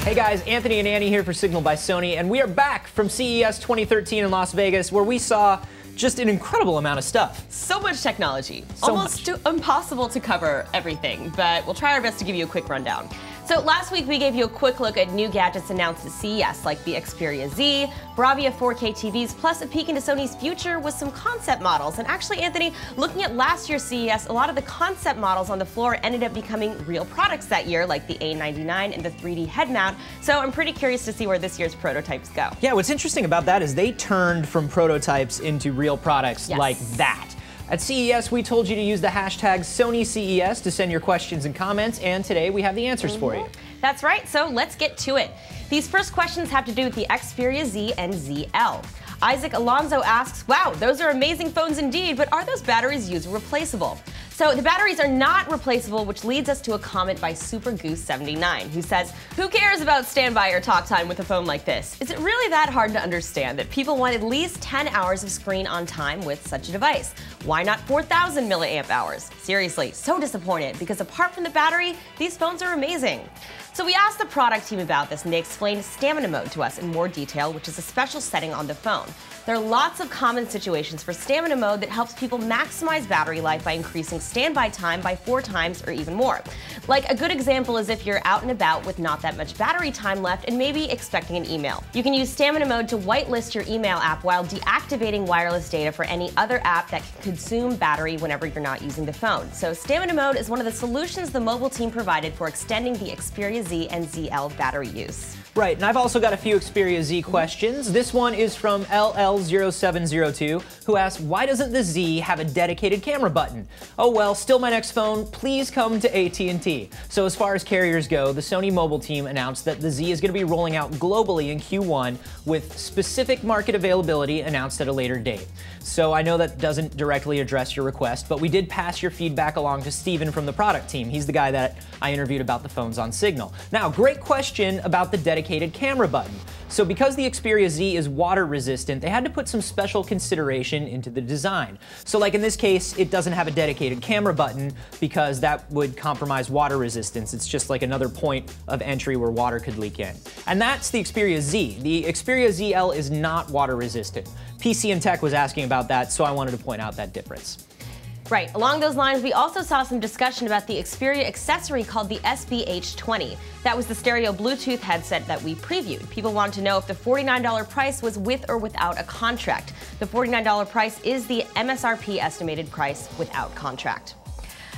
Hey guys, Anthony and Annie here for Signal by Sony, and we are back from CES 2013 in Las Vegas, where we saw just an incredible amount of stuff. So much technology. Almost impossible to cover everything, but we'll try our best to give you a quick rundown. So last week we gave you a quick look at new gadgets announced at CES, like the Xperia Z, Bravia 4K TVs, plus a peek into Sony's future with some concept models. And actually, Anthony, looking at last year's CES, a lot of the concept models on the floor ended up becoming real products that year, like the A99 and the 3D head mount. So I'm pretty curious to see where this year's prototypes go. Yeah, what's interesting about that is they turned from prototypes into real products like that. At CES, we told you to use the hashtag SonyCES to send your questions and comments, and today we have the answers for you. That's right, so let's get to it. These first questions have to do with the Xperia Z and ZL. Isaac Alonso asks, wow, those are amazing phones indeed, but are those batteries user replaceable? So the batteries are not replaceable, which leads us to a comment by SuperGoose79, who says, who cares about standby or talk time with a phone like this? Is it really that hard to understand that people want at least 10 hours of screen on time with such a device? Why not 4,000 milliamp hours? Seriously, so disappointed, because apart from the battery, these phones are amazing. So we asked the product team about this, and they explained stamina mode to us in more detail, which is a special setting on the phone. There are lots of common situations for stamina mode that helps people maximize battery life by increasing standby time by 4 times or even more. Like, a good example is if you're out and about with not that much battery time left and maybe expecting an email. You can use stamina mode to whitelist your email app while deactivating wireless data for any other app that can consume battery whenever you're not using the phone. So stamina mode is one of the solutions the mobile team provided for extending the Xperia Z and ZL battery use. Right, and I've also got a few Xperia Z questions. This one is from LL0702, who asks, why doesn't the Z have a dedicated camera button? Oh well, still my next phone, please come to AT&T. So as far as carriers go, the Sony mobile team announced that the Z is going to be rolling out globally in Q1 with specific market availability announced at a later date. So I know that doesn't directly address your request, but we did pass your feedback along to Steven from the product team. He's the guy that I interviewed about the phones on Signal. Now, great question about the dedicated camera button. So because the Xperia Z is water resistant, they had to put some special consideration into the design. So like in this case, it doesn't have a dedicated camera button because that would compromise water resistance. It's just like another point of entry where water could leak in. And that's the Xperia Z. The Xperia ZL is not water resistant. PC and Tech was asking about that, so I wanted to point out that difference. Right. Along those lines, we also saw some discussion about the Xperia accessory called the SBH20. That was the stereo Bluetooth headset that we previewed. People wanted to know if the $49 price was with or without a contract. The $49 price is the MSRP estimated price without contract.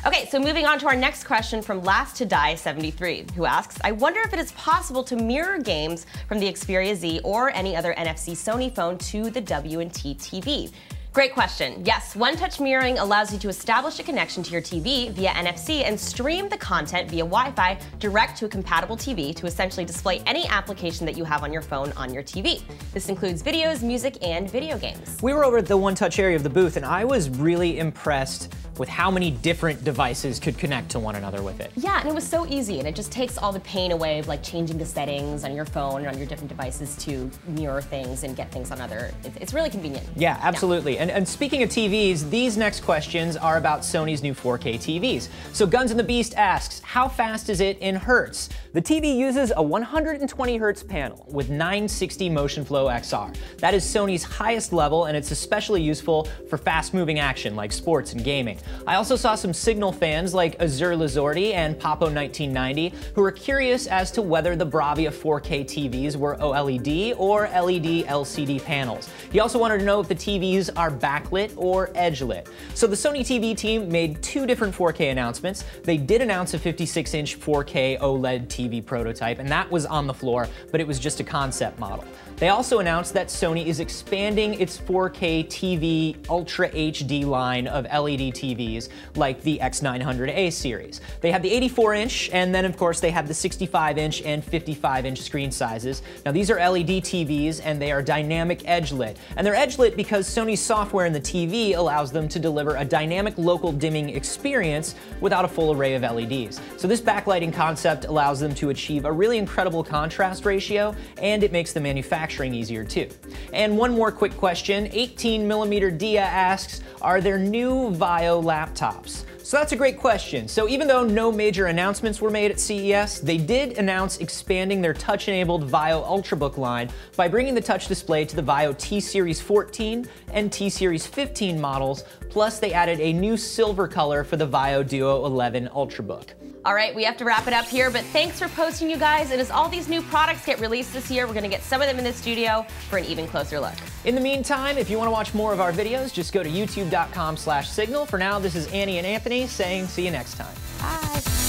Okay, so moving on to our next question from Last to Die 73, who asks, I wonder if it is possible to mirror games from the Xperia Z or any other NFC Sony phone to the W&T TV. Great question. Yes, one-touch mirroring allows you to establish a connection to your TV via NFC and stream the content via Wi-Fi direct to a compatible TV to essentially display any application that you have on your phone on your TV. This includes videos, music, and video games. We were over at the one-touch area of the booth, and I was really impressed with how many different devices could connect to one another with it. Yeah, and it was so easy, and it just takes all the pain away of like changing the settings on your phone and on your different devices to mirror things and get things on other. It's really convenient. Yeah, absolutely. Yeah. And speaking of TVs, these next questions are about Sony's new 4K TVs. So Guns and the Beast asks, how fast is it in hertz? The TV uses a 120 hertz panel with 960 motion flow XR. That is Sony's highest level, and it's especially useful for fast-moving action like sports and gaming. I also saw some Signal fans like Azur Lazordi and Papo1990 who were curious as to whether the Bravia 4K TVs were OLED or LED LCD panels. He also wanted to know if the TVs are backlit or edge-lit. So the Sony TV team made 2 different 4K announcements. They did announce a 56-inch 4K OLED TV prototype, and that was on the floor, but it was just a concept model. They also announced that Sony is expanding its 4K TV Ultra HD line of LED TVs like the X900A series. They have the 84-inch, and then of course they have the 65-inch and 55-inch screen sizes. Now these are LED TVs, and they are dynamic edge-lit. And they're edge-lit because Sony's software in the TV allows them to deliver a dynamic local dimming experience without a full array of LEDs. So this backlighting concept allows them to achieve a really incredible contrast ratio, and it makes the manufacturing easier too. And one more quick question, 18mm Dia asks, are there new VAIO laptops? So that's a great question. So even though no major announcements were made at CES, they did announce expanding their touch-enabled VAIO Ultrabook line by bringing the touch display to the VAIO T-Series 14 and T-Series 15 models, plus they added a new silver color for the VAIO Duo 11 Ultrabook. All right, we have to wrap it up here, but thanks for posting, you guys. And as all these new products get released this year, we're going to get some of them in the studio for an even closer look. In the meantime, if you want to watch more of our videos, just go to youtube.com/signal. For now, this is Annie and Anthony saying see you next time. Bye.